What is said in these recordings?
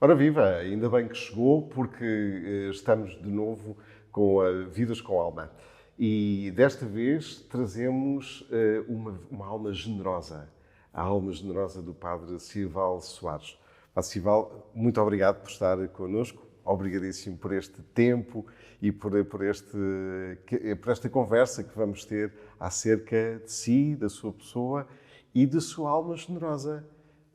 Ora viva, ainda bem que chegou, porque estamos de novo com a Vidas com Alma. E desta vez trazemos uma alma generosa, a alma generosa do Padre Sival Soares. Padre Sival, muito obrigado por estar connosco, obrigadíssimo por este tempo e por esta conversa que vamos ter acerca de si, da sua pessoa e da sua alma generosa.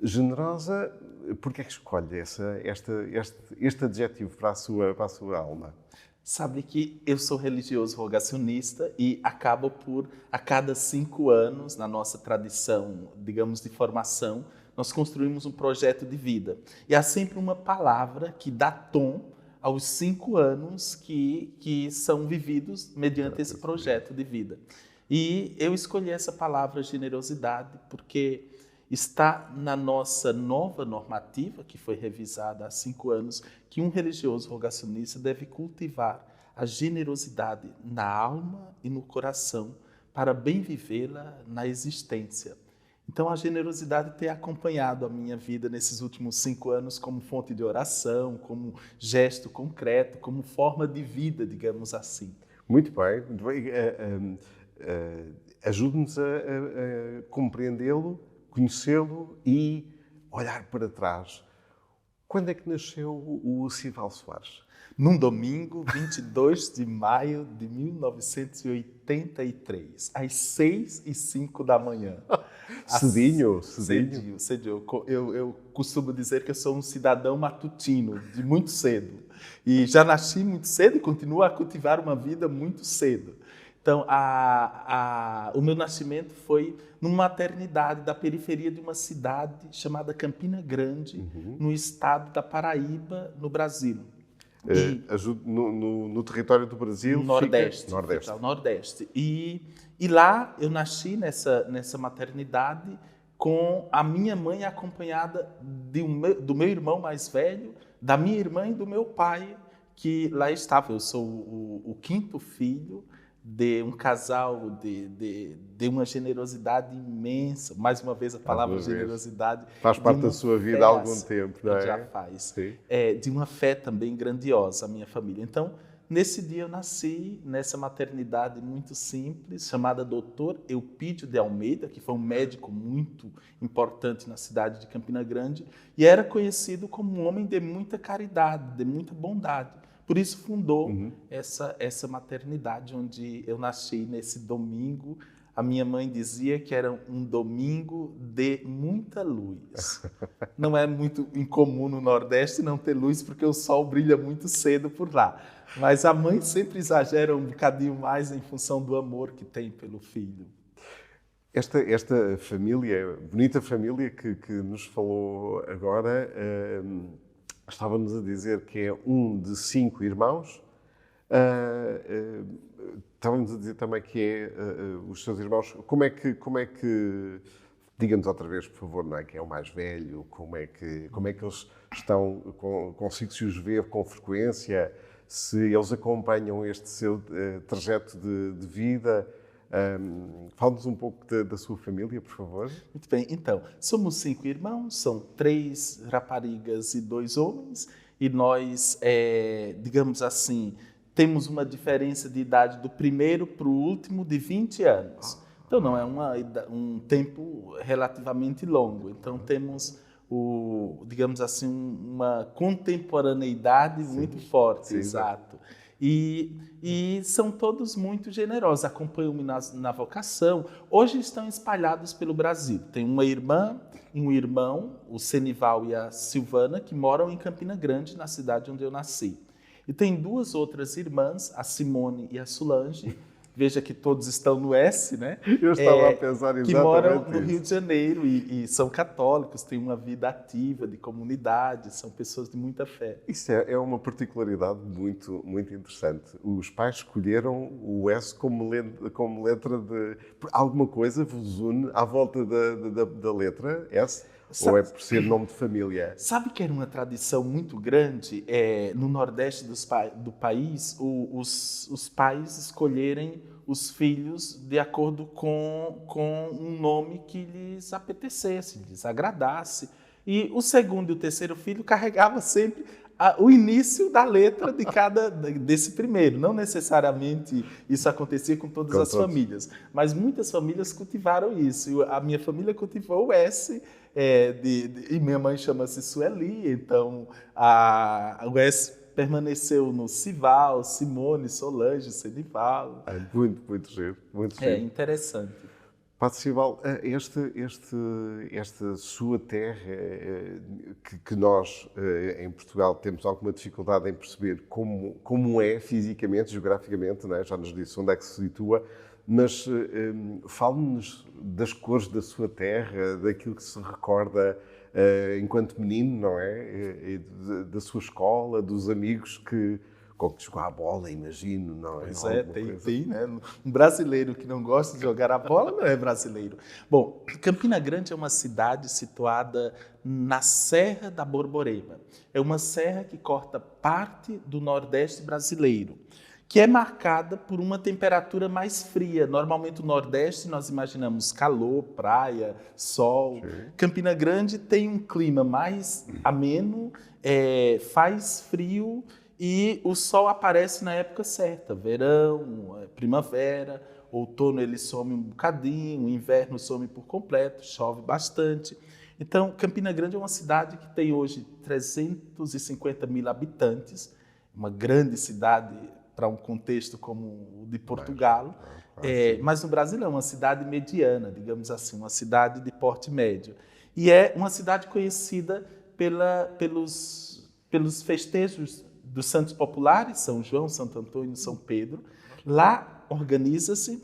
Generosa, porque é que escolhe este adjetivo para a sua alma? Sabe que eu sou religioso rogacionista e acabo por, a cada 5 anos, na nossa tradição, digamos, de formação, nós construímos um projeto de vida. E há sempre uma palavra que dá tom aos 5 anos que são vividos mediante esse projeto de vida. E eu escolhi essa palavra generosidade porque está na nossa nova normativa, que foi revisada há 5 anos, que um religioso rogacionista deve cultivar a generosidade na alma e no coração para bem vivê-la na existência. Então, a generosidade tem acompanhado a minha vida nesses últimos 5 anos como fonte de oração, como gesto concreto, como forma de vida, digamos assim. Muito bem, muito bem. Ajude-nos a compreendê-lo, conhecê-lo e olhar para trás. Quando é que nasceu o Sival Soares? Num domingo, 22 de maio de 1983, às 6h05 da manhã. Cedinho? Cedinho. Eu costumo dizer que eu sou um cidadão matutino, de muito cedo. E já nasci muito cedo e continuo a cultivar uma vida muito cedo. Então, o meu nascimento foi numa maternidade da periferia de uma cidade chamada Campina Grande, no estado da Paraíba, no Brasil. No território do Brasil? Nordeste. Nordeste. E lá eu nasci nessa maternidade com a minha mãe acompanhada do meu irmão mais velho, da minha irmã e do meu pai, que lá estava. Eu sou o 5º filho de um casal de uma generosidade imensa. Mais uma vez a palavra generosidade. Faz parte da sua vida há algum tempo, não é? Já faz. Sim. De uma fé também grandiosa, a minha família. Então, nesse dia eu nasci nessa maternidade muito simples, chamada Dr. Eupídio de Almeida, que foi um médico muito importante na cidade de Campina Grande, e era conhecido como um homem de muita caridade, de muita bondade. Por isso fundou essa maternidade onde eu nasci nesse domingo. A minha mãe dizia que era um domingo de muita luz. Não é muito incomum no Nordeste não ter luz, porque o sol brilha muito cedo por lá. Mas a mãe sempre exagera um bocadinho mais em função do amor que tem pelo filho. Esta família, bonita família que nos falou agora, estávamos a dizer que é um de 5 irmãos. Estávamos a dizer também que é os seus irmãos. Como é que diga-nos outra vez, por favor, não é? Quem é o mais velho? Como é que eles estão? Consigo se os ver com frequência? Se eles acompanham este seu trajeto de vida? Fale-nos um pouco da sua família, por favor. Muito bem, então, somos 5 irmãos, são 3 raparigas e 2 homens, e nós, digamos assim, temos uma diferença de idade do primeiro para o último de 20 anos. Então, não é um tempo relativamente longo. Então, temos, digamos assim, uma contemporaneidade muito forte, sim, exato. E são todos muito generosos, acompanham-me na vocação. Hoje estão espalhados pelo Brasil. Tem uma irmã e um irmão, o Senival e a Silvana, que moram em Campina Grande, na cidade onde eu nasci. E tem 2 outras irmãs, a Simone e a Solange. Veja que todos estão no S, né? Eu estava a pensar exatamente que moram no isso. Rio de Janeiro e são católicos, têm uma vida ativa, de comunidade, são pessoas de muita fé. Isso é uma particularidade muito, muito interessante. Os pais escolheram o S como letra de... Alguma coisa vos une à volta da letra S? Ou é por ser nome de família? Sabe que era uma tradição muito grande no Nordeste do país, os pais escolherem os filhos de acordo com um nome que lhes apetecesse, lhes agradasse. E o segundo e o terceiro filho carregava sempre o início da letra desse primeiro. Não necessariamente isso acontecia com todas as famílias, mas muitas famílias cultivaram isso. A minha família cultivou o S, e minha mãe chama-se Sueli, então o S permaneceu no Sival, Simone, Solange, Senival. Muito giro, muito giro. É interessante. Padre Sival, esta sua terra, que nós em Portugal temos alguma dificuldade em perceber como é fisicamente, geograficamente, não é? Já nos disse onde é que se situa, mas fale-nos das cores da sua terra, daquilo que se recorda enquanto menino, não é? Da sua escola, dos amigos com que jogou a bola, imagino, não é? Pois é, tem, né? Um brasileiro que não gosta de jogar a bola não é brasileiro. Bom, Campina Grande é uma cidade situada na Serra da Borborema. É uma serra que corta parte do Nordeste brasileiro, que é marcada por uma temperatura mais fria. Normalmente o Nordeste nós imaginamos calor, praia, sol. Sim. Campina Grande tem um clima mais ameno, faz frio, e o sol aparece na época certa, verão, primavera, outono ele some um bocadinho, inverno some por completo, chove bastante. Então, Campina Grande é uma cidade que tem hoje 350 mil habitantes, uma grande cidade para um contexto como o de Portugal, mas no Brasil é uma cidade mediana, digamos assim, uma cidade de porte médio. E é uma cidade conhecida pelos festejos dos santos populares, São João, Santo Antônio e São Pedro. Lá organiza-se,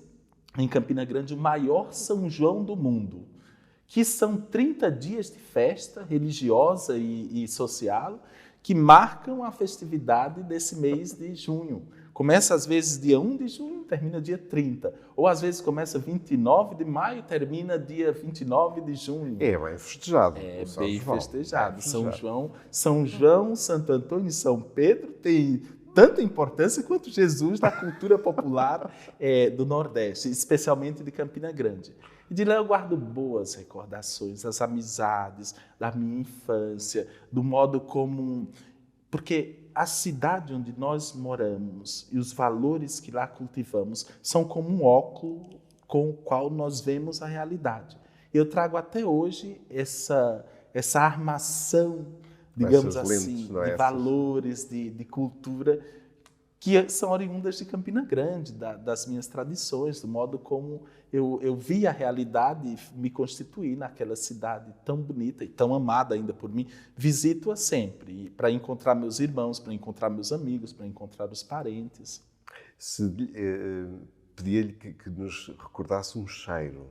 em Campina Grande, o maior São João do mundo, que são 30 dias de festa religiosa e social que marcam a festividade desse mês de junho. Começa, às vezes, dia 1 de junho, termina dia 30. Ou, às vezes, começa 29 de maio, termina dia 29 de junho. É bem festejado. É bem festejado. São João, Santo Antônio e São Pedro têm tanta importância quanto Jesus na cultura popular do Nordeste, especialmente de Campina Grande. E de lá eu guardo boas recordações, as amizades da minha infância, do modo como... Porque a cidade onde nós moramos e os valores que lá cultivamos são como um óculo com o qual nós vemos a realidade. Eu trago até hoje essa armação, digamos assim, de valores, de cultura, que são oriundas de Campina Grande, das minhas tradições, do modo como eu vi a realidade e me constituí naquela cidade tão bonita e tão amada ainda por mim. Visito-a sempre, para encontrar meus irmãos, para encontrar meus amigos, para encontrar os parentes. Pedia-lhe que nos recordasse um cheiro,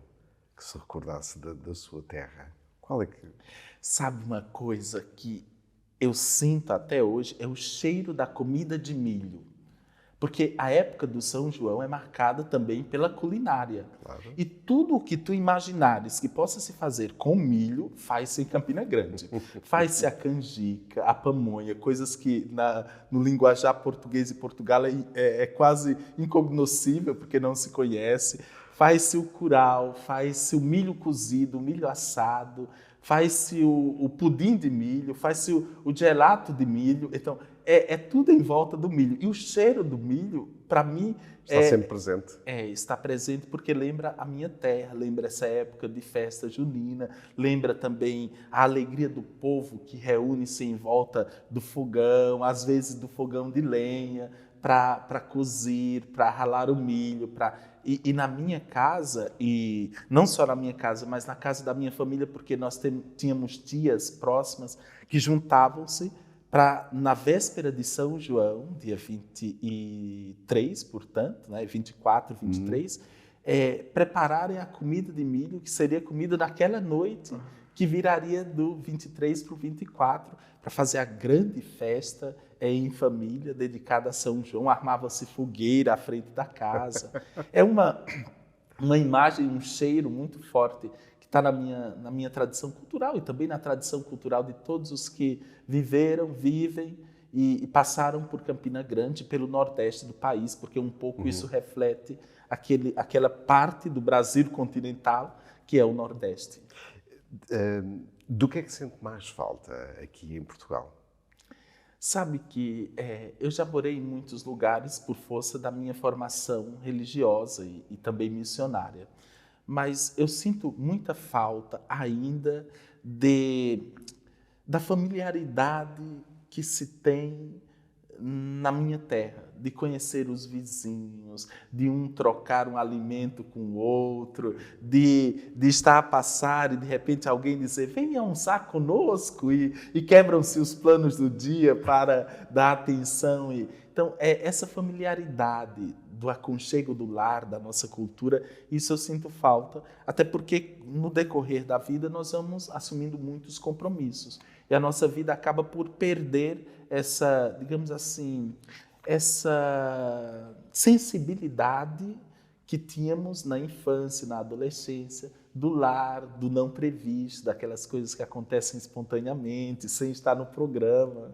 que se recordasse da sua terra. Qual é que... Sabe uma coisa que eu sinto até hoje? É o cheiro da comida de milho. Porque a época do São João é marcada também pela culinária. Claro. E tudo o que tu imaginares que possa se fazer com milho, faz-se em Campina Grande. Faz-se a canjica, a pamonha, coisas que no linguajar português e Portugal é quase incognoscível, porque não se conhece. Faz-se o curau, faz-se o milho cozido, o milho assado, faz-se o pudim de milho, faz-se o gelato de milho. Então, é tudo em volta do milho. E o cheiro do milho, para mim... Está sempre presente. Está presente porque lembra a minha terra, lembra essa época de festa junina, lembra também a alegria do povo que reúne-se em volta do fogão, às vezes do fogão de lenha, para cozir, para ralar o milho, E na minha casa, e não só na minha casa, mas na casa da minha família, porque nós tínhamos tias próximas que juntavam-se para, na véspera de São João, dia 23, portanto, 24, 23, prepararem a comida de milho, que seria comida naquela noite, que viraria do 23 para o 24, para fazer a grande festa em família, dedicada a São João. Armava-se fogueira à frente da casa. É uma imagem, um cheiro muito forte que está na minha tradição cultural e também na tradição cultural de todos os que viveram, vivem e passaram por Campina Grande, pelo Nordeste do país, porque um pouco isso reflete aquela parte do Brasil continental que é o Nordeste. Do que é que sente mais falta aqui em Portugal? Sabe que eu já morei em muitos lugares por força da minha formação religiosa e também missionária. Mas eu sinto muita falta ainda da familiaridade que se tem na minha terra, de conhecer os vizinhos, de um trocar um alimento com o outro, de estar a passar e de repente alguém dizer, venha almoçar conosco, e quebram-se os planos do dia para dar atenção. Então, essa familiaridade do aconchego do lar, da nossa cultura, isso eu sinto falta, até porque no decorrer da vida nós vamos assumindo muitos compromissos e a nossa vida acaba por perder essa, digamos assim, essa sensibilidade que tínhamos na infância, na adolescência, do lar, do não previsto, daquelas coisas que acontecem espontaneamente, sem estar no programa.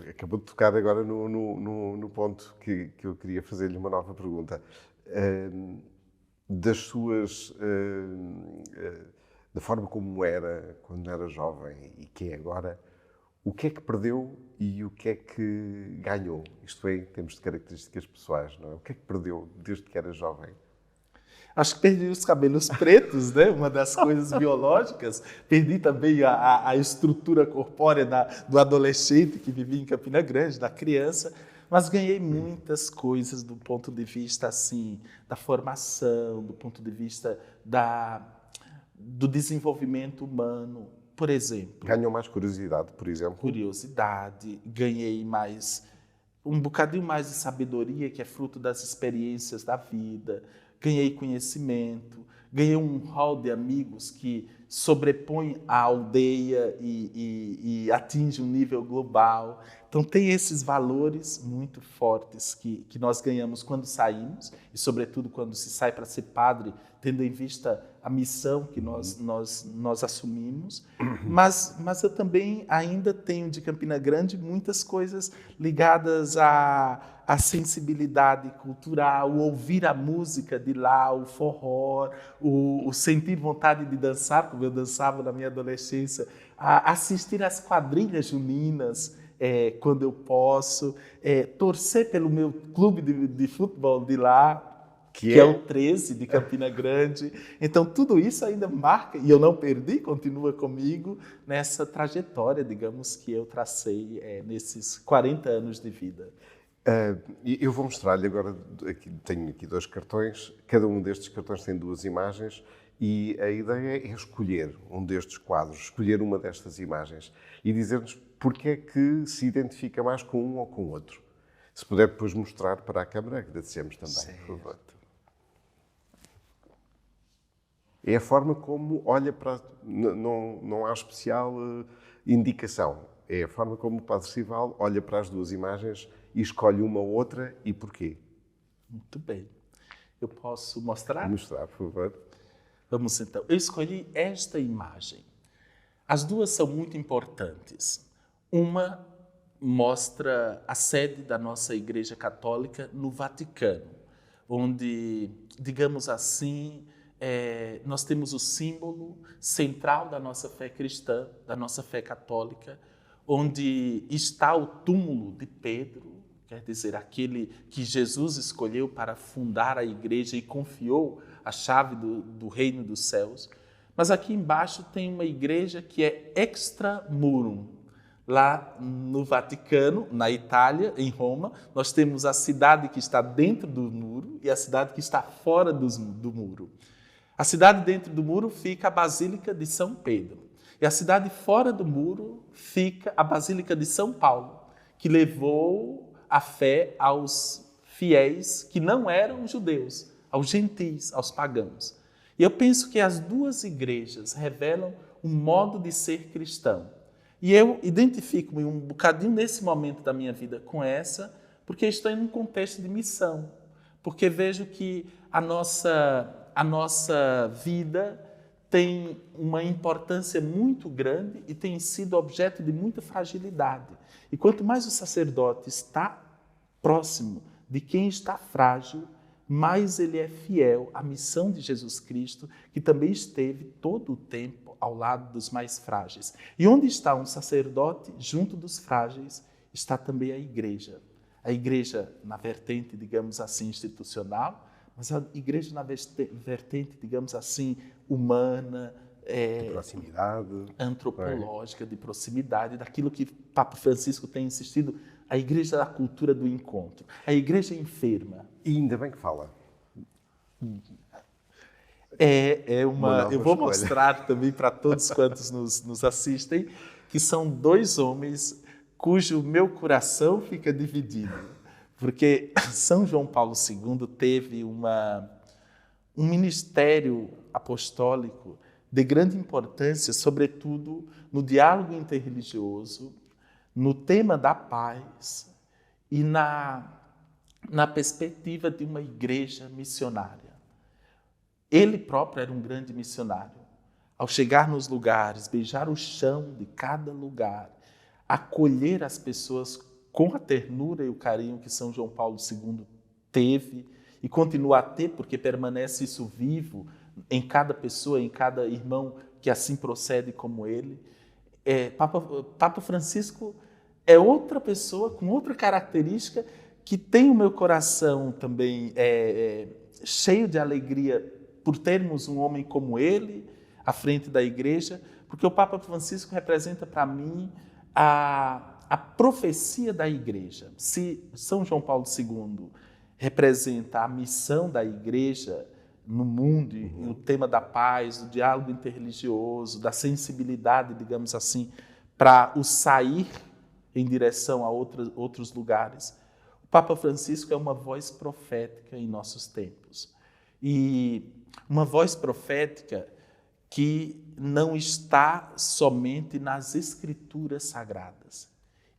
Acabou de tocar agora no ponto que eu queria fazer-lhe uma nova pergunta. Das suas... da forma como era quando era jovem e que é agora, o que é que perdeu e o que é que ganhou? Isto é, em termos de características pessoais, não é? O que é que perdeu desde que era jovem? Acho que perdi os cabelos pretos, né? Uma das coisas biológicas. Perdi também a estrutura corpórea do adolescente que vivia em Campina Grande, da criança. Mas ganhei muitas coisas do ponto de vista assim, da formação, do ponto de vista do desenvolvimento humano. Por exemplo... Ganhou mais curiosidade, por exemplo? Curiosidade, ganhei um bocadinho mais de sabedoria, que é fruto das experiências da vida, ganhei conhecimento, ganhei um hall de amigos que sobrepõe a aldeia e atinge um nível global. Então, tem esses valores muito fortes que nós ganhamos quando saímos, e, sobretudo, quando se sai para ser padre, tendo em vista a missão que nós assumimos. Mas eu também ainda tenho de Campina Grande muitas coisas ligadas à sensibilidade cultural, o ouvir a música de lá, o forró, o sentir vontade de dançar, como eu dançava na minha adolescência, a assistir às quadrilhas juninas, quando eu posso, torcer pelo meu clube de futebol de lá, que é o 13 de Campina Grande. Então, tudo isso ainda marca, e eu não perdi, continua comigo nessa trajetória, digamos, que eu tracei nesses 40 anos de vida. Eu vou mostrar-lhe agora, tenho aqui 2 cartões, cada um destes cartões tem 2 imagens, e a ideia é escolher um destes quadros, escolher uma destas imagens e dizer-nos porque é que se identifica mais com um ou com o outro. Se puder depois mostrar para a câmara, agradecemos também, Certo. por favor. É a forma como olha para... Não há especial indicação. É a forma como o Padre Sival olha para as 2 imagens e escolhe uma ou outra e porquê. Muito bem. Eu posso mostrar? Mostrar, por favor. Vamos então. Eu escolhi esta imagem. As 2 são muito importantes. Uma mostra a sede da nossa Igreja Católica no Vaticano, onde, digamos assim, nós temos o símbolo central da nossa fé cristã, da nossa fé católica, onde está o túmulo de Pedro, quer dizer, aquele que Jesus escolheu para fundar a igreja e confiou a chave do reino dos céus. Mas aqui embaixo tem uma igreja que é extramurum. Lá no Vaticano, na Itália, em Roma, nós temos a cidade que está dentro do muro e a cidade que está fora do muro. A cidade dentro do muro fica a Basílica de São Pedro. E a cidade fora do muro fica a Basílica de São Paulo, que levou a fé aos fiéis que não eram judeus, aos gentis, aos pagãos. E eu penso que as 2 igrejas revelam um modo de ser cristão. E eu identifico-me um bocadinho nesse momento da minha vida com essa, porque estou em um contexto de missão. Porque vejo que a nossa vida tem uma importância muito grande e tem sido objeto de muita fragilidade. E quanto mais o sacerdote está próximo de quem está frágil, mais ele é fiel à missão de Jesus Cristo, que também esteve todo o tempo ao lado dos mais frágeis. E onde está um sacerdote junto dos frágeis, está também a igreja. A igreja na vertente, digamos assim, institucional, mas a igreja na vertente, digamos assim, humana, De proximidade. antropológica, de proximidade, daquilo que Papa Francisco tem insistido, a igreja da cultura do encontro, a igreja enferma. E ainda bem que fala. Eu vou mostrar também para todos quantos nos assistem, que são dois homens cujo meu coração fica dividido. Porque São João Paulo II teve um ministério apostólico de grande importância, sobretudo no diálogo interreligioso, no tema da paz e na perspectiva de uma igreja missionária. Ele próprio era um grande missionário. Ao chegar nos lugares, beijar o chão de cada lugar, acolher as pessoas com a ternura e o carinho que São João Paulo II teve e continua a ter, porque permanece isso vivo em cada pessoa, em cada irmão que assim procede como ele. Papa Francisco é outra pessoa com outra característica que tem o meu coração também cheio de alegria por termos um homem como ele à frente da igreja, porque o Papa Francisco representa para mim a profecia da igreja. Se São João Paulo II representa a missão da igreja no mundo, e o tema da paz, do diálogo interreligioso, da sensibilidade, digamos assim, para o sair em direção a outros lugares, o Papa Francisco é uma voz profética em nossos tempos. E uma voz profética que não está somente nas escrituras sagradas,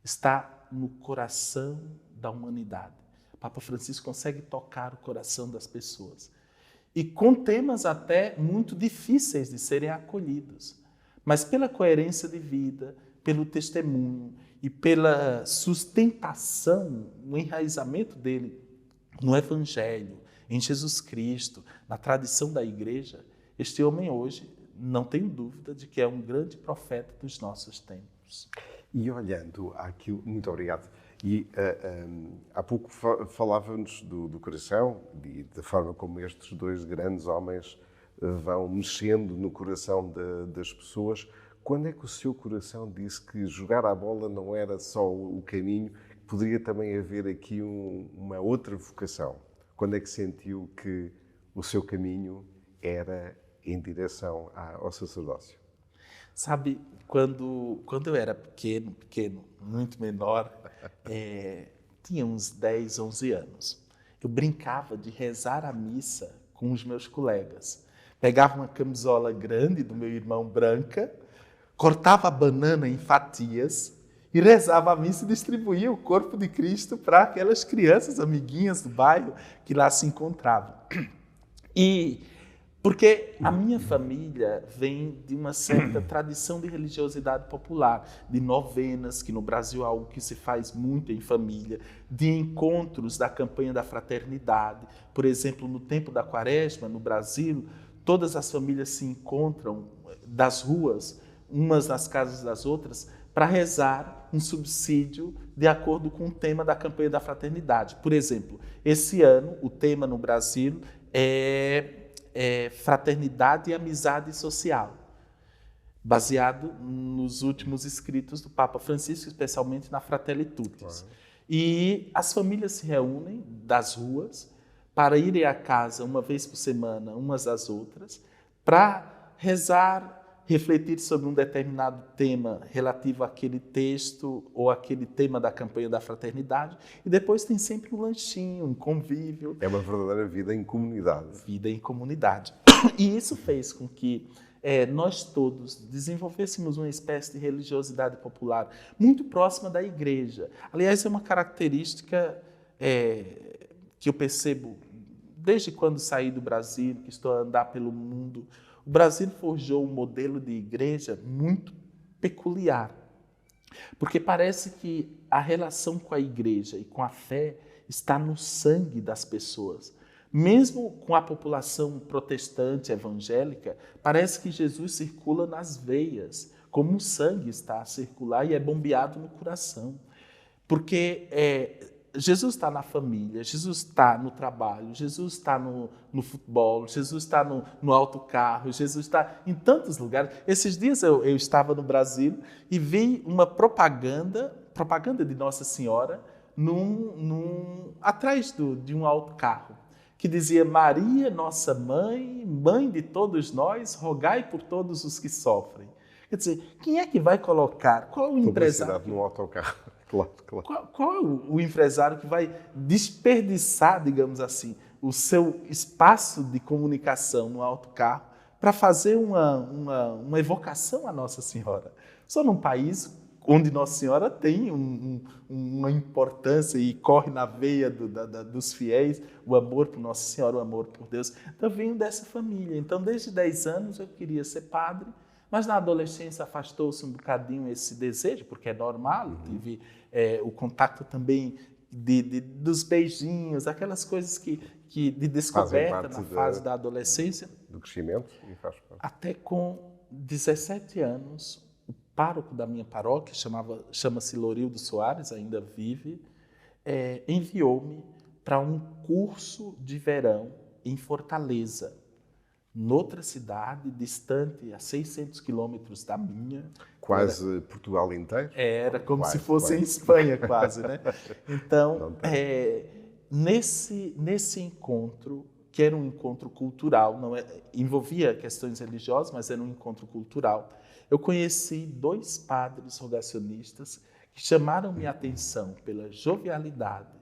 está no coração da humanidade. O Papa Francisco consegue tocar o coração das pessoas. E com temas até muito difíceis de serem acolhidos. Mas pela coerência de vida, pelo testemunho e pela sustentação, no enraizamento dele no Evangelho, em Jesus Cristo, na tradição da igreja, este homem hoje, não tenho dúvida de que é um grande profeta dos nossos tempos. E olhando àquilo, muito obrigado. E há pouco falávamos do coração e da forma como estes dois grandes homens vão mexendo no coração das pessoas. Quando é que o seu coração disse que jogar a bola não era só o caminho, que poderia também haver aqui uma outra vocação? Quando é que sentiu que o seu caminho era em direção ao sacerdócio? Sabe, quando eu era pequeno, muito menor, tinha uns 10, 11 anos, eu brincava de rezar a missa com os meus colegas. Pegava uma camisola grande do meu irmão branca, cortava a banana em fatias e rezava a missa e distribuía o corpo de Cristo para aquelas crianças, amiguinhas do bairro que lá se encontravam. E porque a minha família vem de uma certa tradição de religiosidade popular, de novenas, que no Brasil é algo que se faz muito em família, de encontros da campanha da fraternidade. Por exemplo, no tempo da Quaresma, no Brasil, todas as famílias se encontram das ruas, umas nas casas das outras, para rezar um subsídio de acordo com o tema da campanha da fraternidade. Por exemplo, esse ano, o tema no Brasil é fraternidade e amizade social, baseado nos últimos escritos do Papa Francisco, especialmente na Fratelli Tutti. Claro. E as famílias se reúnem das ruas para irem à casa uma vez por semana, umas das outras, para rezar, refletir sobre um determinado tema relativo àquele texto ou àquele tema da campanha da fraternidade, e depois tem sempre um lanchinho, um convívio. É uma verdadeira vida em comunidade. Vida em comunidade. E isso fez com que nós todos desenvolvêssemos uma espécie de religiosidade popular muito próxima da igreja. Aliás, é uma característica que eu percebo desde quando saí do Brasil, que estou a andar pelo mundo. O Brasil forjou um modelo de igreja muito peculiar, porque parece que a relação com a igreja e com a fé está no sangue das pessoas. Mesmo com a população protestante evangélica, parece que Jesus circula nas veias, como o sangue está a circular e é bombeado no coração. Porque Jesus está na família, Jesus está no trabalho, Jesus está no futebol, Jesus está no autocarro, Jesus está em tantos lugares. Esses dias eu estava no Brasil e vi uma propaganda de Nossa Senhora, atrás de um autocarro, que dizia: Maria, nossa mãe, mãe de todos nós, rogai por todos os que sofrem. Quer dizer, quem é que vai colocar? Qual é o empresário? Publicidade no autocarro. Claro. Qual é o empresário que vai desperdiçar, digamos assim, o seu espaço de comunicação no autocarro para fazer uma evocação à Nossa Senhora? Só num país onde Nossa Senhora tem uma importância e corre na veia dos fiéis, o amor por Nossa Senhora, o amor por Deus. Então, eu venho dessa família. Então, desde 10 anos eu queria ser padre, mas na adolescência afastou-se um bocadinho esse desejo, porque é normal, tive o contato também dos beijinhos, aquelas coisas que de descoberta na fase da adolescência. Do crescimento e faz parte. Até com 17 anos, o pároco da minha paróquia, chama-se Lorildo Soares, ainda vive, enviou-me para um curso de verão em Fortaleza, noutra cidade, distante a 600 quilômetros da minha. Quase Portugal inteiro? Era como se fosse em Espanha, quase, né? Então, nesse encontro, que era um encontro cultural, envolvia questões religiosas, mas era um encontro cultural, eu conheci 2 padres rogacionistas que chamaram minha atenção pela jovialidade,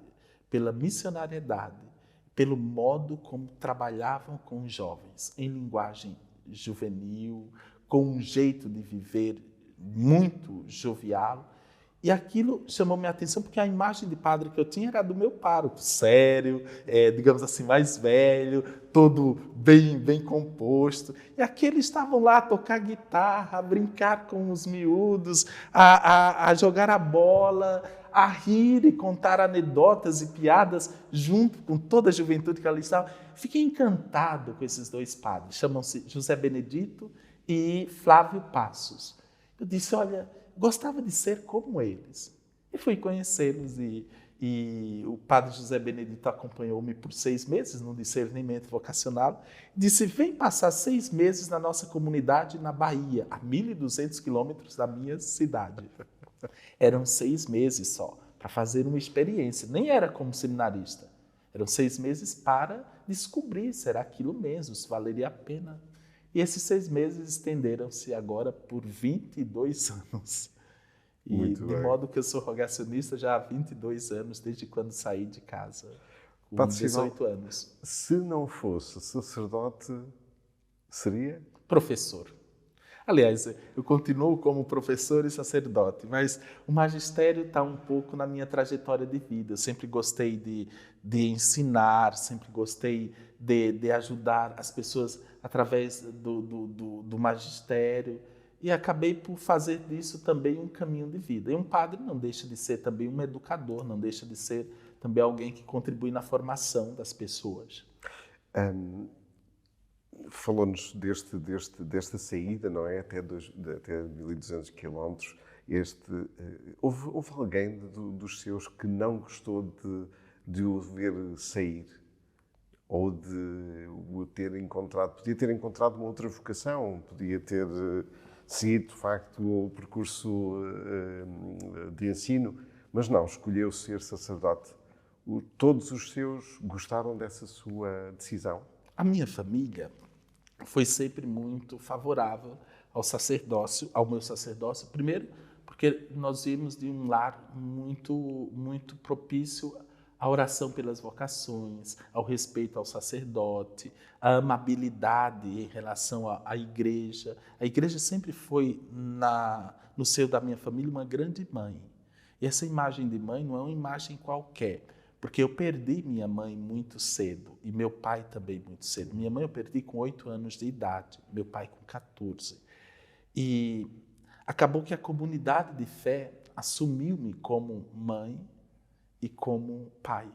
pela missionariedade, pelo modo como trabalhavam com os jovens, em linguagem juvenil, com um jeito de viver muito jovial. E aquilo chamou minha atenção porque a imagem de padre que eu tinha era do meu pároco, sério, digamos assim, mais velho, todo bem composto. E aqueles estavam lá a tocar guitarra, a brincar com os miúdos, a jogar a bola, a rir e contar anedotas e piadas junto com toda a juventude que ali estava. Fiquei encantado com esses 2 padres, chamam-se José Benedito e Flávio Passos. Eu disse, olha, gostava de ser como eles. E fui conhecê-los e o padre José Benedito acompanhou-me por 6 meses no discernimento vocacional. Disse, vem passar 6 meses na nossa comunidade na Bahia, a 1.200 quilômetros da minha cidade. Eram 6 meses só, para fazer uma experiência. Nem era como seminarista. Eram 6 meses para descobrir se era aquilo mesmo, se valeria a pena. E esses 6 meses estenderam-se agora por 22 anos. E de modo que eu sou rogacionista já há 22 anos, desde quando saí de casa, com Padre 18 Simão, anos. Se não fosse sacerdote, seria? Professor. Aliás, eu continuo como professor e sacerdote, mas o magistério está um pouco na minha trajetória de vida. Eu sempre gostei de ensinar, sempre gostei de ajudar as pessoas através do magistério e acabei por fazer disso também um caminho de vida. E um padre não deixa de ser também um educador, não deixa de ser também alguém que contribui na formação das pessoas. Falou-nos desta saída, não é? Até 1.200 quilómetros. Houve alguém dos seus que não gostou de o ver sair? Ou de o ter encontrado? Podia ter encontrado uma outra vocação, podia ter seguido, de facto, o percurso de ensino, mas não, escolheu ser sacerdote. Todos os seus gostaram dessa sua decisão? A minha família foi sempre muito favorável ao meu sacerdócio. Primeiro, porque nós vimos de um lar muito propício à oração pelas vocações, ao respeito ao sacerdote, à amabilidade em relação à igreja. A igreja sempre foi, no seio da minha família, uma grande mãe. E essa imagem de mãe não é uma imagem qualquer, porque eu perdi minha mãe muito cedo e meu pai também muito cedo. Minha mãe eu perdi com 8 anos de idade, meu pai com 14. E acabou que a comunidade de fé assumiu-me como mãe e como pai.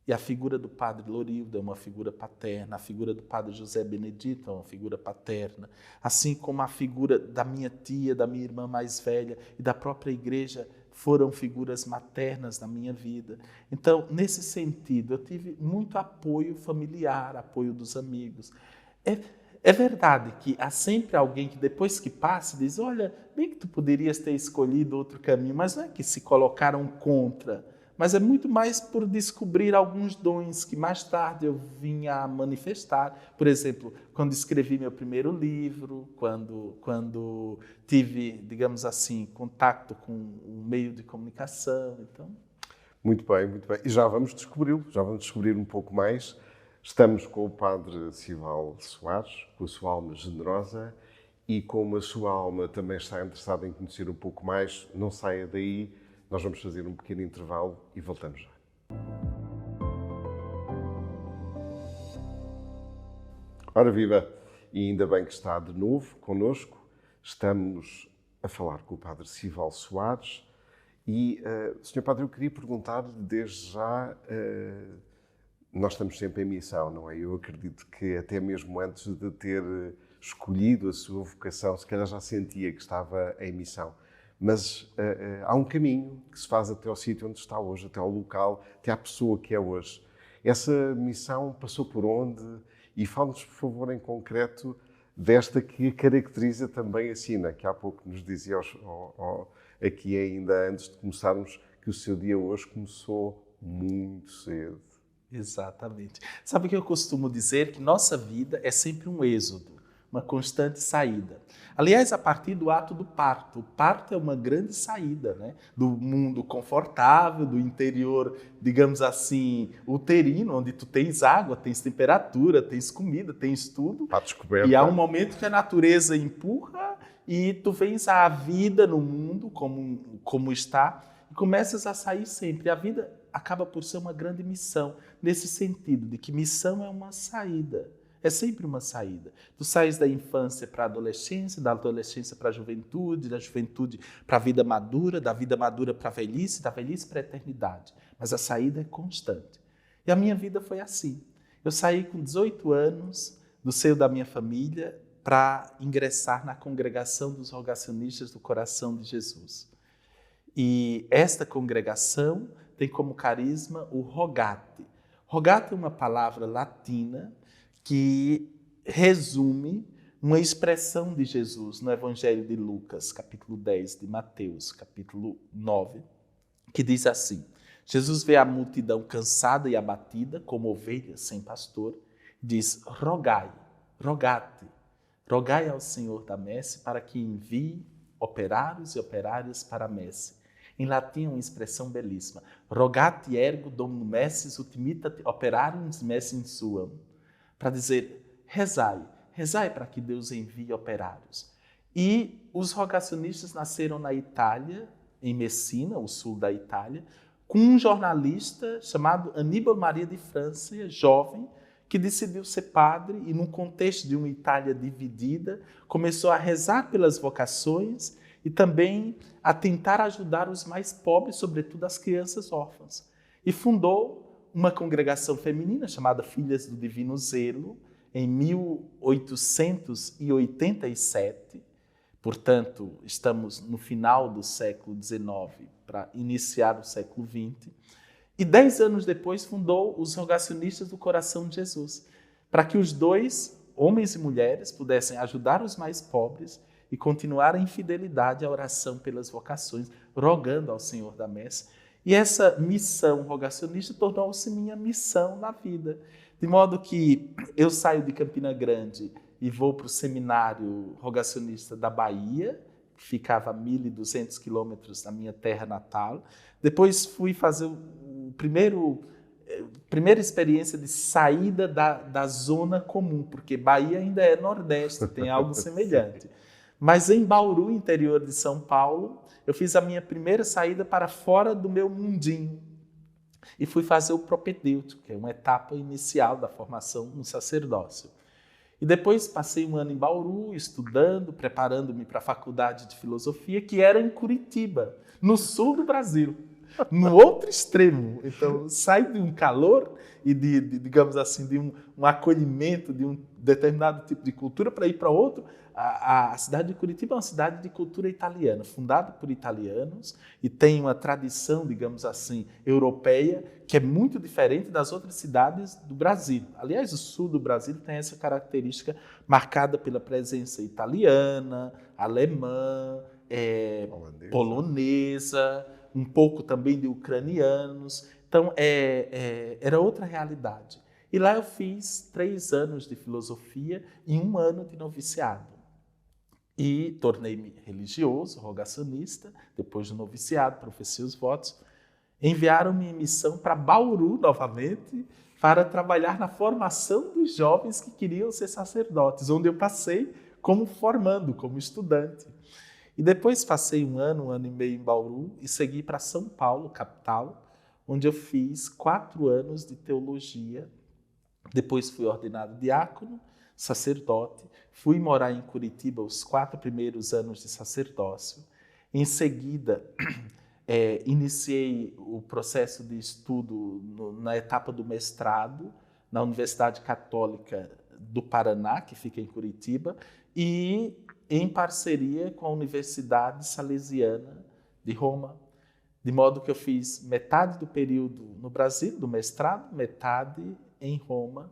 E a figura do padre Lorildo é uma figura paterna, a figura do padre José Benedito é uma figura paterna, assim como a figura da minha tia, da minha irmã mais velha e da própria igreja foram figuras maternas na minha vida. Então, nesse sentido, eu tive muito apoio familiar, apoio dos amigos. É verdade que há sempre alguém que depois que passa diz, olha, bem que tu poderias ter escolhido outro caminho, mas não é que se colocaram contra, mas é muito mais por descobrir alguns dons que mais tarde eu vinha a manifestar. Por exemplo, quando escrevi meu primeiro livro, quando tive, digamos assim, contato com um meio de comunicação. Então... Muito bem, muito bem. E já vamos descobri-lo, já vamos descobrir um pouco mais. Estamos com o Padre Sival Soares, com a sua alma generosa, e como a sua alma também está interessada em conhecer um pouco mais, não saia daí. Nós vamos fazer um pequeno intervalo e voltamos já. Ora viva! E ainda bem que está de novo connosco. Estamos a falar com o Padre Sival Soares. E, Sr. Padre, eu queria perguntar-lhe desde já... nós estamos sempre em missão, não é? Eu acredito que até mesmo antes de ter escolhido a sua vocação, se calhar já sentia que estava em missão. Mas há um caminho que se faz até ao sítio onde está hoje, até ao local, até à pessoa que é hoje. Essa missão passou por onde? E fale-nos, por favor, em concreto, desta que caracteriza também a Sina, que há pouco nos dizia aqui ainda antes de começarmos, que o seu dia hoje começou muito cedo. Exatamente. Sabe o que eu costumo dizer? Que nossa vida é sempre um êxodo, uma constante saída. Aliás, a partir do ato do parto. O parto é uma grande saída, né? Do mundo confortável, do interior, digamos assim, uterino, onde tu tens água, tens temperatura, tens comida, tens tudo. Está descoberto. E há um momento que a natureza empurra e tu vens à vida no mundo como está e começas a sair sempre. A vida acaba por ser uma grande missão, nesse sentido de que missão é uma saída. É sempre uma saída. Tu sais da infância para a adolescência, da adolescência para a juventude, da juventude para a vida madura, da vida madura para a velhice, da velhice para a eternidade. Mas a saída é constante. E a minha vida foi assim. Eu saí com 18 anos do seio da minha família para ingressar na congregação dos rogacionistas do Coração de Jesus. E esta congregação tem como carisma o rogate. Rogate é uma palavra latina que resume uma expressão de Jesus no Evangelho de Lucas, capítulo 10, de Mateus, capítulo 9, que diz assim: Jesus vê a multidão cansada e abatida, como ovelhas sem pastor, diz: rogai, rogate, rogai ao Senhor da messe para que envie operários e operárias para a messe. Em latim, uma expressão belíssima: rogate ergo dominum messis utimitat operarium messe insuam. Para dizer, rezai para que Deus envie operários. E os rogacionistas nasceram na Itália, em Messina, o sul da Itália, com um jornalista chamado Aníbal Maria de França, jovem, que decidiu ser padre e, num contexto de uma Itália dividida, começou a rezar pelas vocações e também a tentar ajudar os mais pobres, sobretudo as crianças órfãs. E fundou uma congregação feminina chamada Filhas do Divino Zelo, em 1887. Portanto, estamos no final do século XIX para iniciar o século XX. E 10 anos depois fundou os Rogacionistas do Coração de Jesus, para que os dois, homens e mulheres, pudessem ajudar os mais pobres e continuar em fidelidade à oração pelas vocações, rogando ao Senhor da Messe. E essa missão rogacionista tornou-se minha missão na vida. De modo que eu saio de Campina Grande e vou para o seminário rogacionista da Bahia, que ficava a 1.200 quilômetros da minha terra natal. Depois fui fazer a primeira experiência de saída da zona comum, porque Bahia ainda é Nordeste, tem algo semelhante. Mas em Bauru, interior de São Paulo, eu fiz a minha primeira saída para fora do meu mundinho e fui fazer o propedêutico, que é uma etapa inicial da formação no sacerdócio. E depois passei um ano em Bauru, estudando, preparando-me para a faculdade de filosofia, que era em Curitiba, no sul do Brasil. no outro extremo. Então, sai de um calor e digamos assim, de um acolhimento de um determinado tipo de cultura para ir para outro. A cidade de Curitiba é uma cidade de cultura italiana, fundada por italianos e tem uma tradição, digamos assim, europeia, que é muito diferente das outras cidades do Brasil. Aliás, o sul do Brasil tem essa característica marcada pela presença italiana, alemã, polonesa, um pouco também de ucranianos. Então, era outra realidade. E lá eu fiz 3 anos de filosofia e 1 ano de noviciado. E tornei-me religioso, rogacionista, depois do noviciado, professei os votos. Enviaram-me em missão para Bauru, novamente, para trabalhar na formação dos jovens que queriam ser sacerdotes, onde eu passei como formando, como estudante. E depois passei 1 ano e meio em Bauru e segui para São Paulo, capital, onde eu fiz 4 anos de teologia. Depois fui ordenado diácono, sacerdote, fui morar em Curitiba os 4 primeiros anos de sacerdócio. Em seguida, iniciei o processo de estudo na etapa do mestrado, na Universidade Católica do Paraná, que fica em Curitiba, e em parceria com a Universidade Salesiana de Roma, de modo que eu fiz metade do período no Brasil, do mestrado, metade em Roma,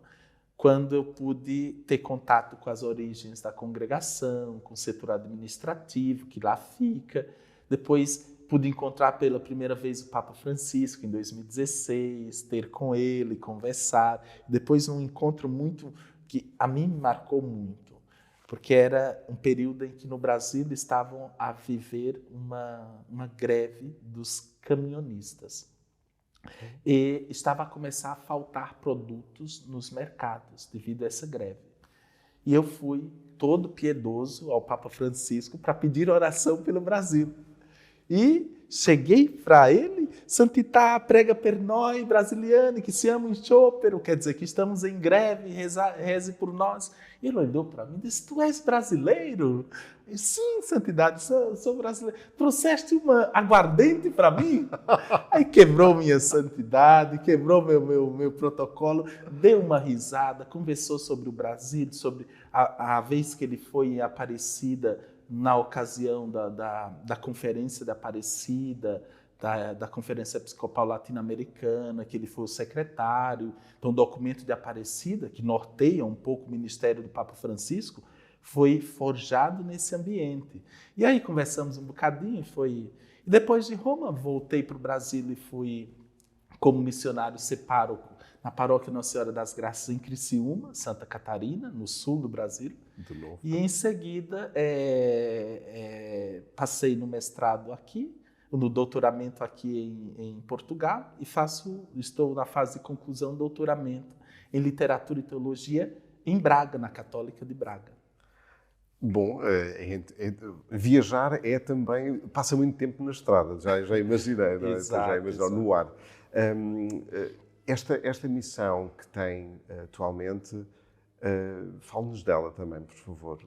quando eu pude ter contato com as origens da congregação, com o setor administrativo, que lá fica. Depois pude encontrar pela primeira vez o Papa Francisco, em 2016, ter com ele, conversar. Depois um encontro que a mim me marcou muito, porque era um período em que no Brasil estavam a viver uma greve dos caminhonistas. E estava a começar a faltar produtos nos mercados devido a essa greve. E eu fui todo piedoso ao Papa Francisco para pedir oração pelo Brasil. E cheguei para ele, Santità prega per noi brasiliani que siamo in sciopero, quer dizer que estamos em greve, reze por nós. E ele olhou para mim e disse: tu és brasileiro? Eu, sim, Santidade, sou brasileiro. Trouxeste uma aguardente para mim? Aí quebrou minha santidade, quebrou meu protocolo, deu uma risada, conversou sobre o Brasil, sobre a vez que ele foi em Aparecida, na ocasião da Conferência de Aparecida, da Conferência Episcopal Latino-Americana, que ele foi o secretário. Então, o documento de Aparecida, que norteia um pouco o ministério do Papa Francisco, foi forjado nesse ambiente. E aí conversamos um bocadinho, E depois de Roma, voltei para o Brasil e fui, como missionário, ser pároco na paróquia Nossa Senhora das Graças em Criciúma, Santa Catarina, no sul do Brasil. Muito novo. E em seguida passei no mestrado aqui, no doutoramento aqui em Portugal e estou na fase de conclusão do doutoramento em literatura e teologia em Braga, na Católica de Braga. Bom, viajar também, passa muito tempo na estrada, já imaginei, não é? Exato, já imaginei, no ar. Esta missão que tem atualmente, fale-nos dela também, por favor.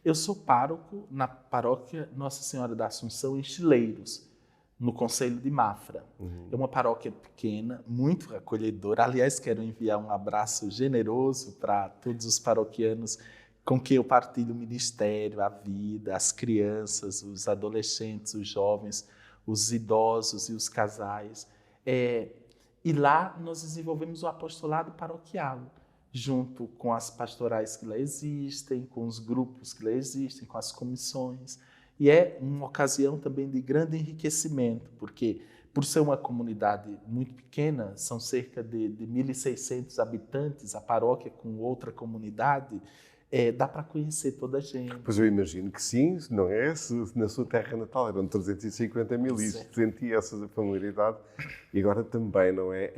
Eu sou pároco na paróquia Nossa Senhora da Assunção, em Chileiros, no Concelho de Mafra. É uma paróquia pequena, muito acolhedora. Aliás, quero enviar um abraço generoso para todos os paroquianos com quem eu partilho o ministério, a vida, as crianças, os adolescentes, os jovens, os idosos e os casais. E lá nós desenvolvemos o apostolado paroquial, junto com as pastorais que lá existem, com os grupos que lá existem, com as comissões. E é uma ocasião também de grande enriquecimento, porque, por ser uma comunidade muito pequena, são cerca de 1.600 habitantes, a paróquia com outra comunidade, dá para conhecer toda a gente. Pois eu imagino que sim, não é? Se na sua terra natal eram 350 mil e sentia essa familiaridade, e agora também, não é?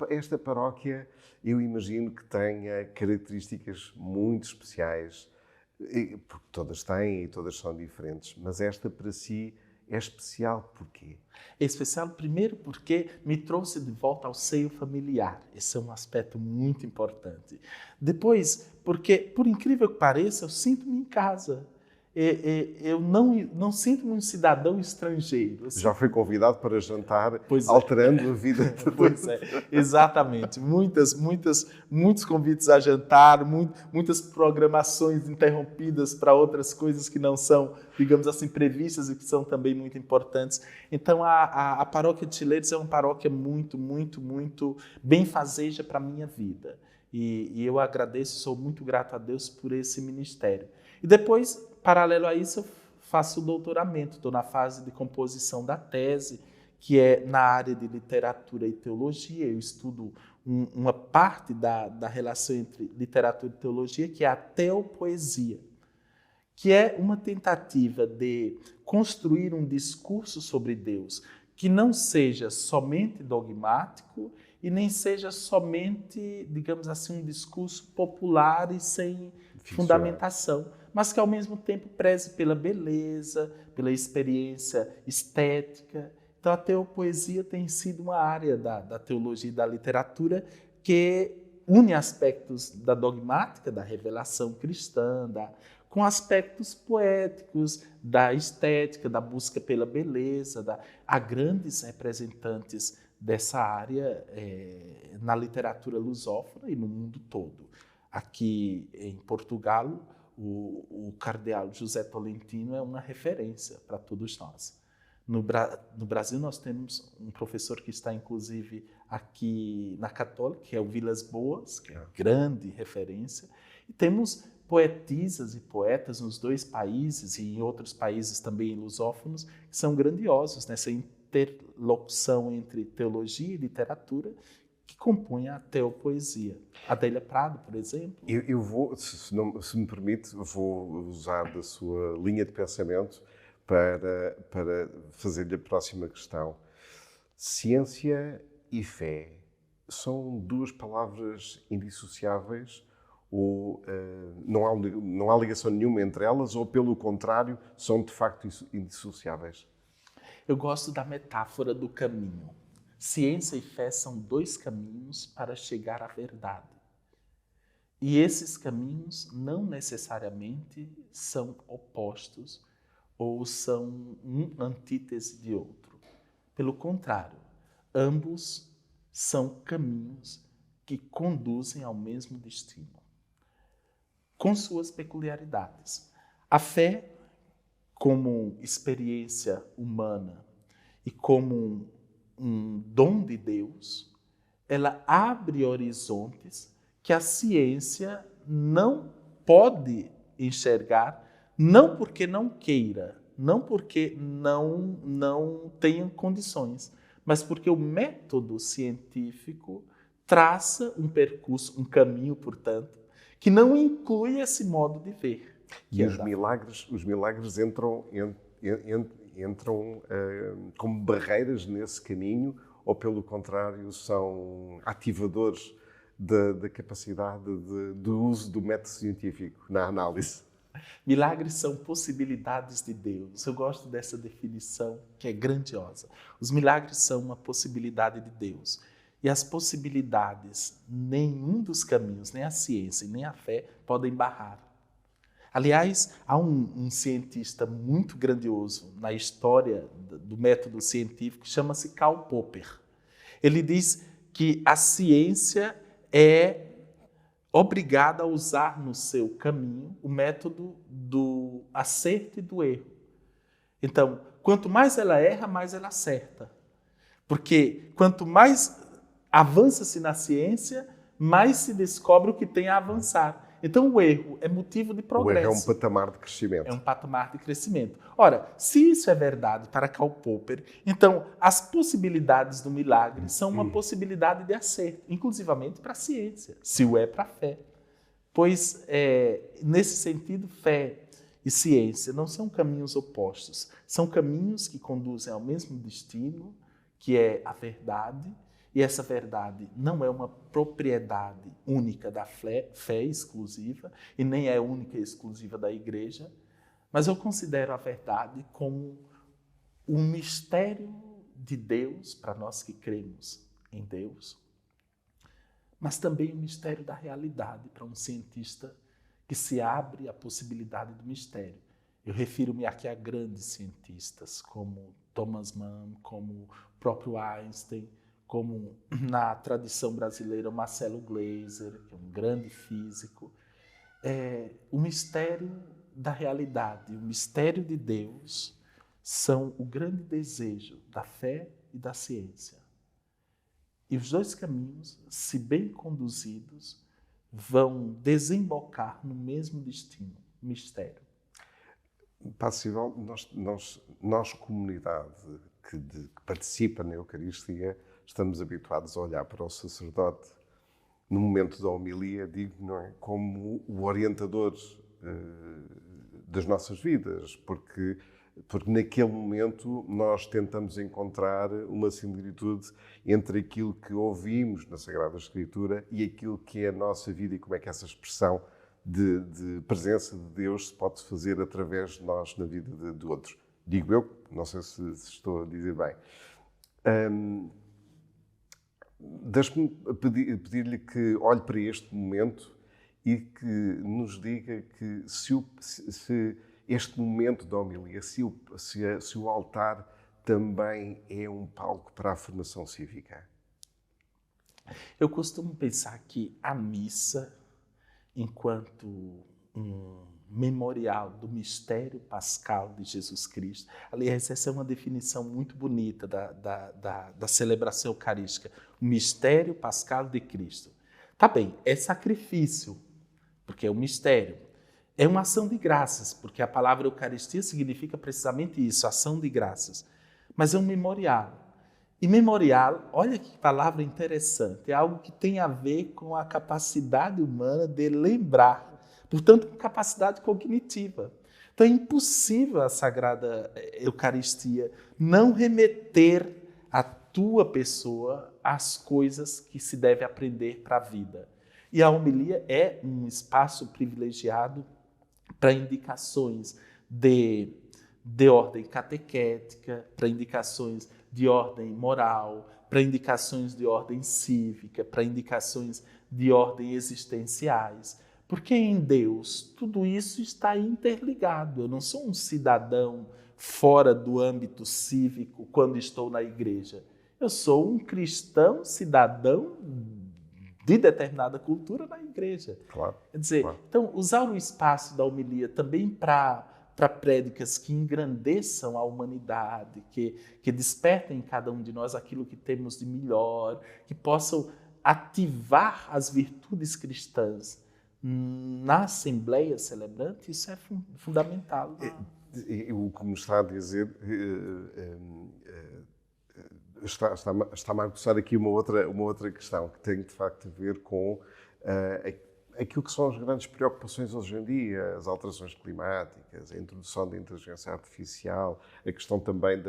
Esta paróquia, eu imagino que tenha características muito especiais, porque todas têm e todas são diferentes, mas esta para si é especial. Porquê? É especial, primeiro, porque me trouxe de volta ao seio familiar. Esse é um aspecto muito importante. Depois, porque, por incrível que pareça, eu sinto-me em casa. eu não sinto-me um cidadão estrangeiro. Já fui convidado para jantar, Pois é. alterando a vida. Pois é, exatamente. Muitos convites a jantar, muitas programações interrompidas para outras coisas que não são, digamos assim, previstas e que são também muito importantes. Então, a paróquia de Chileiros é uma paróquia muito, muito, muito benfazeja para a minha vida. E eu agradeço, sou muito grato a Deus por esse ministério. E depois, paralelo a isso, eu faço o doutoramento, estou na fase de composição da tese, que é na área de literatura e teologia. Eu estudo uma parte da relação entre literatura e teologia, que é a teopoesia, que é uma tentativa de construir um discurso sobre Deus que não seja somente dogmático e nem seja somente, digamos assim, um discurso popular e sem fundamentação, mas que ao mesmo tempo preze pela beleza, pela experiência estética. Então a teopoesia tem sido uma área da teologia e da literatura que une aspectos da dogmática, da revelação cristã, com aspectos poéticos, da estética, da busca pela beleza. Há grandes representantes dessa área na literatura lusófona e no mundo todo. Aqui em Portugal, o cardeal José Tolentino é uma referência para todos nós. No Brasil, nós temos um professor que está, inclusive, aqui na Católica, que é o Vilas Boas, que é uma grande referência. E temos poetisas e poetas nos dois países e em outros países também lusófonos que são grandiosos nessa interlocução entre teologia e literatura que compõe a teopoesia. Adélia Prado, por exemplo. Eu vou, se me permite, vou usar da sua linha de pensamento para fazer-lhe a próxima questão. Ciência e fé são duas palavras indissociáveis ou não há ligação nenhuma entre elas ou, pelo contrário, são de facto indissociáveis? Eu gosto da metáfora do caminho. Ciência e fé são dois caminhos para chegar à verdade. E esses caminhos não necessariamente são opostos ou são um antítese de outro. Pelo contrário, ambos são caminhos que conduzem ao mesmo destino, com suas peculiaridades. A fé, como experiência humana e como um dom de Deus, ela abre horizontes que a ciência não pode enxergar, não porque não queira, não porque não tenha condições, mas porque o método científico traça um percurso, um caminho, portanto, que não inclui esse modo de ver. E os milagres entram como barreiras nesse caminho ou, pelo contrário, são ativadores da capacidade de uso do método científico na análise? Milagres são possibilidades de Deus. Eu gosto dessa definição, que é grandiosa. Os milagres são uma possibilidade de Deus. E as possibilidades, nenhum dos caminhos, nem a ciência nem a fé, podem barrar. Aliás, há um cientista muito grandioso na história do método científico que chama-se Karl Popper. Ele diz que a ciência é obrigada a usar no seu caminho o método do acerto e do erro. Então, quanto mais ela erra, mais ela acerta. Porque quanto mais avança-se na ciência, mais se descobre o que tem a avançar. Então, o erro é motivo de progresso. O erro é um patamar de crescimento. É um patamar de crescimento. Ora, se isso é verdade para Karl Popper, então as possibilidades do milagre são uma possibilidade de acerto, inclusivamente para a ciência, se o é para a fé. Pois, nesse sentido, fé e ciência não são caminhos opostos, são caminhos que conduzem ao mesmo destino, que é a verdade. E essa verdade não é uma propriedade única da fé exclusiva, e nem é única e exclusiva da igreja, mas eu considero a verdade como um mistério de Deus, para nós que cremos em Deus, mas também um mistério da realidade para um cientista que se abre à possibilidade do mistério. Eu refiro-me aqui a grandes cientistas, como Thomas Mann, como o próprio Einstein, como na tradição brasileira Marcelo Gleiser, que é um grande físico. O mistério da realidade, o mistério de Deus são o grande desejo da fé e da ciência. E os dois caminhos, se bem conduzidos, vão desembocar no mesmo destino, mistério. Padre Sival, nós comunidade que participa na Eucaristia, estamos habituados a olhar para o sacerdote no momento da homilia, não é, como o orientador das nossas vidas, porque naquele momento nós tentamos encontrar uma similitude entre aquilo que ouvimos na Sagrada Escritura e aquilo que é a nossa vida e como é que essa expressão de presença de Deus se pode fazer através de nós na vida de outros. Digo eu, não sei se estou a dizer bem. Deixe-me pedir-lhe que olhe para este momento e que nos diga que se este momento da homilia, se o altar também é um palco para a formação cívica. Eu costumo pensar que a missa, enquanto um memorial do mistério pascal de Jesus Cristo. Aliás, essa é uma definição muito bonita da celebração eucarística. O mistério pascal de Cristo. Tá bem, é sacrifício, porque é um mistério. É uma ação de graças, porque a palavra Eucaristia significa precisamente isso, ação de graças. Mas é um memorial. E memorial, olha que palavra interessante, é algo que tem a ver com a capacidade humana de lembrar, portanto, com capacidade cognitiva. Então é impossível a Sagrada Eucaristia não remeter a tua pessoa às coisas que se deve aprender para a vida. E a homilia é um espaço privilegiado para indicações de ordem catequética, para indicações de ordem moral, para indicações de ordem cívica, para indicações de ordem existenciais. Porque em Deus tudo isso está interligado. Eu não sou um cidadão fora do âmbito cívico quando estou na igreja. Eu sou um cristão cidadão de determinada cultura na igreja. Claro, quer dizer, claro. Então, usar o espaço da homilia também para prédicas que engrandeçam a humanidade, que despertem em cada um de nós aquilo que temos de melhor, que possam ativar as virtudes cristãs na Assembleia Celebrante, isso é fundamental. O que me está a dizer está-me a aguçar aqui uma outra questão que tem de facto a ver com aquilo que são as grandes preocupações hoje em dia, as alterações climáticas, a introdução da inteligência artificial, a questão também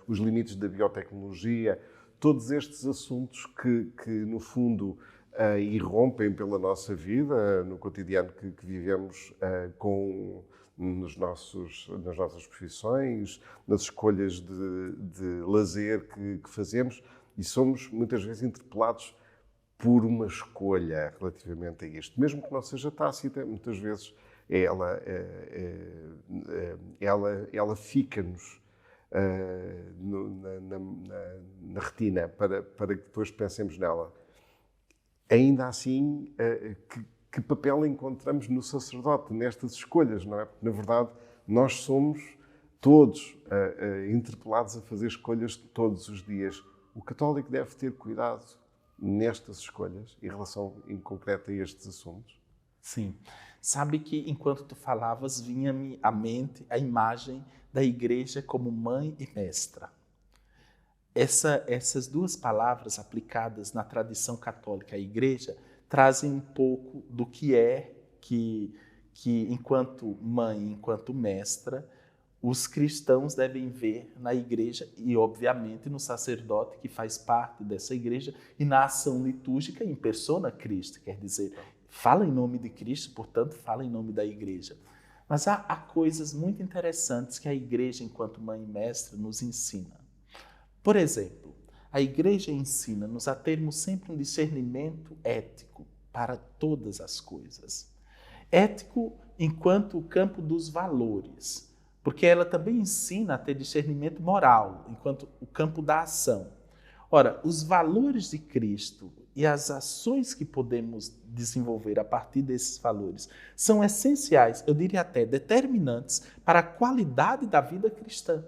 os limites da biotecnologia, todos estes assuntos que no fundo irrompem pela nossa vida, no cotidiano que vivemos nas nossas profissões, nas escolhas de lazer que fazemos, e somos muitas vezes interpelados por uma escolha relativamente a isto. Mesmo que não seja tácita, muitas vezes ela fica-nos na retina para que depois pensemos nela. Ainda assim, que papel encontramos no sacerdote nestas escolhas, não é? Porque, na verdade, nós somos todos interpelados a fazer escolhas todos os dias. O católico deve ter cuidado nestas escolhas, em relação em concreto a estes assuntos? Sim. Sabe que, enquanto tu falavas, vinha-me à mente a imagem da igreja como mãe e mestra. Essas duas palavras aplicadas na tradição católica à igreja trazem um pouco do que enquanto mãe, enquanto mestra, os cristãos devem ver na igreja e, obviamente, no sacerdote que faz parte dessa igreja e na ação litúrgica em persona Christi, quer dizer, fala em nome de Cristo, portanto, fala em nome da igreja. Mas há coisas muito interessantes que a igreja, enquanto mãe e mestra, nos ensina. Por exemplo, a igreja ensina-nos a termos sempre um discernimento ético para todas as coisas. Ético enquanto o campo dos valores, porque ela também ensina a ter discernimento moral, enquanto o campo da ação. Ora, os valores de Cristo e as ações que podemos desenvolver a partir desses valores são essenciais, eu diria até determinantes, para a qualidade da vida cristã.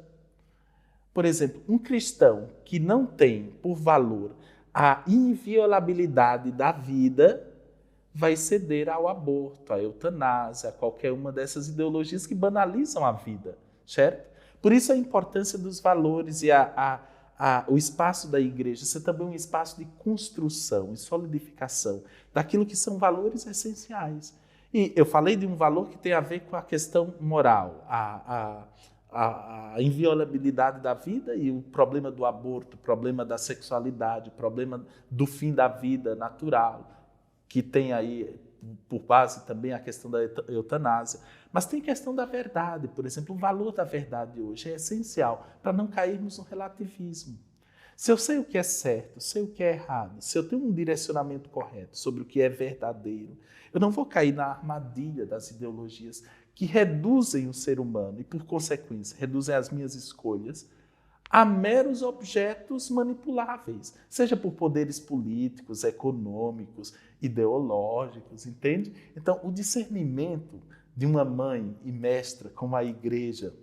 Por exemplo, um cristão que não tem por valor a inviolabilidade da vida vai ceder ao aborto, à eutanásia, a qualquer uma dessas ideologias que banalizam a vida, certo? Por isso a importância dos valores e o espaço da igreja ser também um espaço de construção e solidificação daquilo que são valores essenciais. E eu falei de um valor que tem a ver com a questão moral, a inviolabilidade da vida e o problema do aborto, o problema da sexualidade, o problema do fim da vida natural, que tem aí por base também a questão da eutanásia. Mas tem questão da verdade, por exemplo, o valor da verdade hoje é essencial para não cairmos no relativismo. Se eu sei o que é certo, sei o que é errado, se eu tenho um direcionamento correto sobre o que é verdadeiro, eu não vou cair na armadilha das ideologias que reduzem o ser humano e, por consequência, reduzem as minhas escolhas a meros objetos manipuláveis, seja por poderes políticos, econômicos, ideológicos, entende? Então, o discernimento de uma mãe e mestra como a igreja,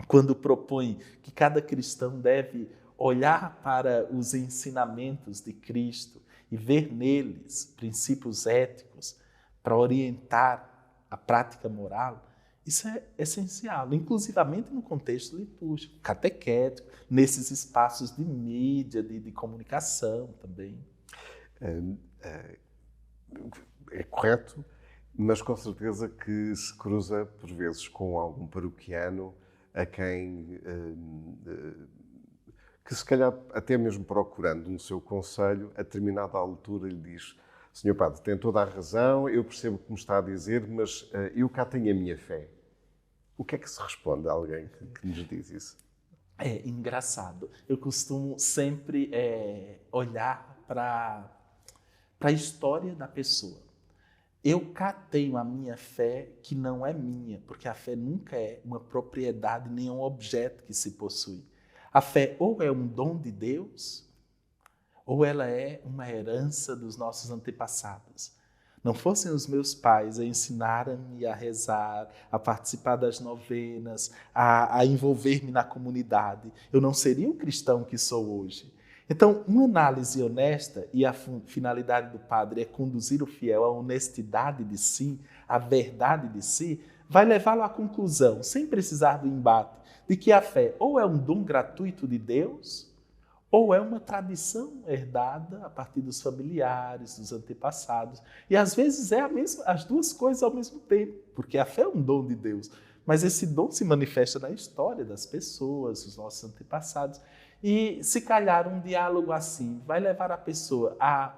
quando propõe que cada cristão deve olhar para os ensinamentos de Cristo e ver neles princípios éticos para orientar a prática moral, isso é essencial, inclusivamente no contexto litúrgico, catequético, nesses espaços de mídia, de comunicação também. É correto, mas com certeza que se cruza, por vezes, com algum paroquiano a quem, que se calhar até mesmo procurando no seu conselho, a determinada altura lhe diz: Senhor Padre, tem toda a razão, eu percebo o que me está a dizer, mas eu cá tenho a minha fé. O que é que se responde a alguém que nos diz isso? É engraçado. Eu costumo sempre olhar para a história da pessoa. Eu cá tenho a minha fé que não é minha, porque a fé nunca é uma propriedade, nem um objeto que se possui. A fé ou é um dom de Deus, ou ela é uma herança dos nossos antepassados. Não fossem os meus pais a ensinar-me a rezar, a participar das novenas, a envolver-me na comunidade, eu não seria o cristão que sou hoje. Então, uma análise honesta, e a finalidade do padre é conduzir o fiel à honestidade de si, à verdade de si, vai levá-lo à conclusão, sem precisar do embate, de que a fé ou é um dom gratuito de Deus, ou é uma tradição herdada a partir dos familiares, dos antepassados. E às vezes é as duas coisas ao mesmo tempo, porque a fé é um dom de Deus, mas esse dom se manifesta na história das pessoas, dos nossos antepassados. E se calhar um diálogo assim vai levar a pessoa a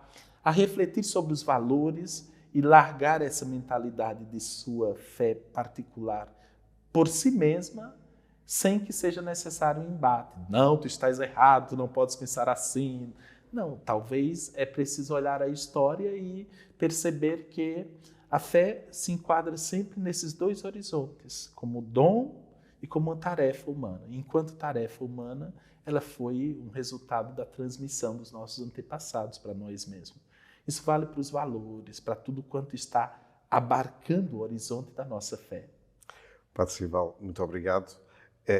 refletir sobre os valores e largar essa mentalidade de sua fé particular por si mesma, sem que seja necessário um embate. Não, tu estás errado, tu não podes pensar assim. Não, talvez é preciso olhar a história e perceber que a fé se enquadra sempre nesses dois horizontes, como dom e como uma tarefa humana. E enquanto tarefa humana, ela foi um resultado da transmissão dos nossos antepassados para nós mesmos. Isso vale para os valores, para tudo quanto está abarcando o horizonte da nossa fé. Padre Simval, muito obrigado.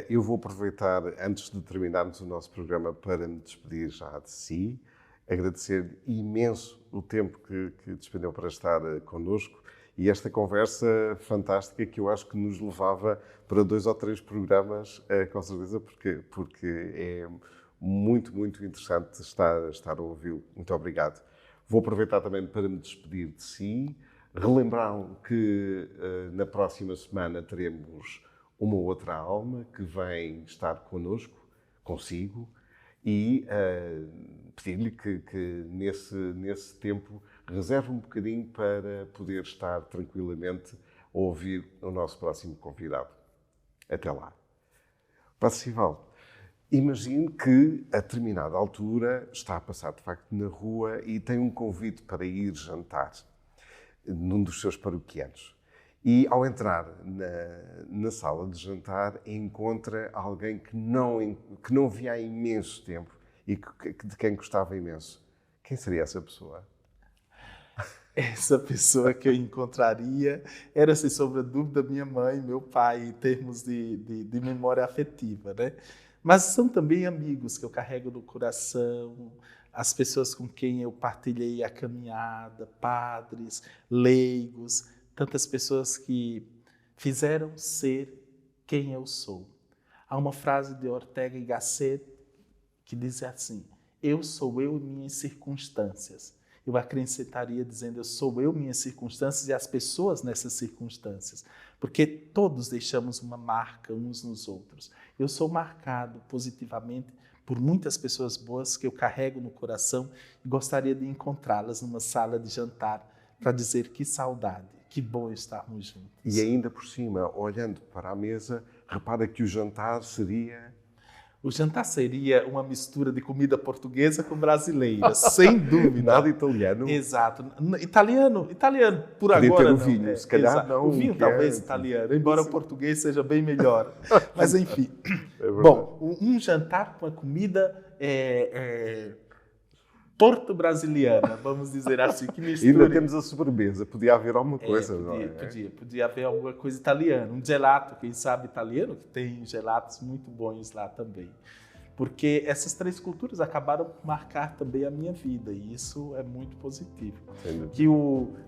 Eu vou aproveitar, antes de terminarmos o nosso programa, para me despedir já de si, agradecer imenso o tempo que despendeu para estar connosco e esta conversa fantástica que eu acho que nos levava para 2 ou 3 programas, com certeza, porque é muito, muito interessante estar a ouvi-lo. Muito obrigado. Vou aproveitar também para me despedir de si, relembrar que na próxima semana teremos uma outra alma que vem estar consigo, e pedir-lhe que nesse tempo reserve um bocadinho para poder estar tranquilamente a ouvir o nosso próximo convidado. Até lá. Padre Simval, imagine que a determinada altura está a passar de facto na rua e tem um convite para ir jantar num dos seus paroquianos. E ao entrar na sala de jantar, encontra alguém que não via há imenso tempo e de quem gostava imenso. Quem seria essa pessoa? Essa pessoa que eu encontraria era, sem sombra de dúvida, minha mãe, meu pai, em termos de memória afetiva, né? Mas são também amigos que eu carrego no coração, as pessoas com quem eu partilhei a caminhada, padres, leigos, tantas pessoas que fizeram ser quem eu sou. Há uma frase de Ortega y Gasset que diz assim: eu sou eu e minhas circunstâncias. Eu acrescentaria dizendo: eu sou eu, minhas circunstâncias e as pessoas nessas circunstâncias. Porque todos deixamos uma marca uns nos outros. Eu sou marcado positivamente por muitas pessoas boas que eu carrego no coração e gostaria de encontrá-las numa sala de jantar para dizer: que saudade, que bom estarmos juntos. E ainda por cima, olhando para a mesa, repara que o jantar seria... O jantar seria uma mistura de comida portuguesa com brasileira, sem dúvida. Nada italiano. Exato. Italiano, por Podia agora ter o não. vinho, se calhar exato. não. O vinho talvez italiano, embora o português seja bem melhor. Mas enfim. Bom, um jantar com a comida porto-brasiliana, vamos dizer assim, que mistura... Ainda temos a sobremesa, podia haver alguma coisa, não é? Podia haver alguma coisa italiana, um gelato, quem sabe italiano, que tem gelatos muito bons lá também. Porque essas três culturas acabaram por marcar também a minha vida, e isso é muito positivo.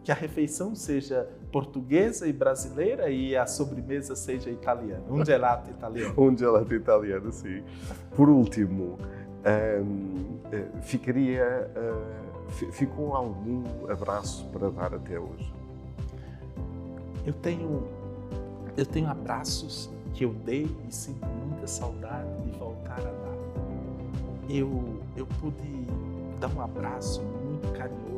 Que a refeição seja portuguesa e brasileira e a sobremesa seja italiana, um gelato italiano. Um gelato italiano, sim. Por último, ficou algum abraço para dar até hoje? Eu tenho abraços que eu dei e sinto muita saudade de voltar a dar. Eu pude dar um abraço muito carinhoso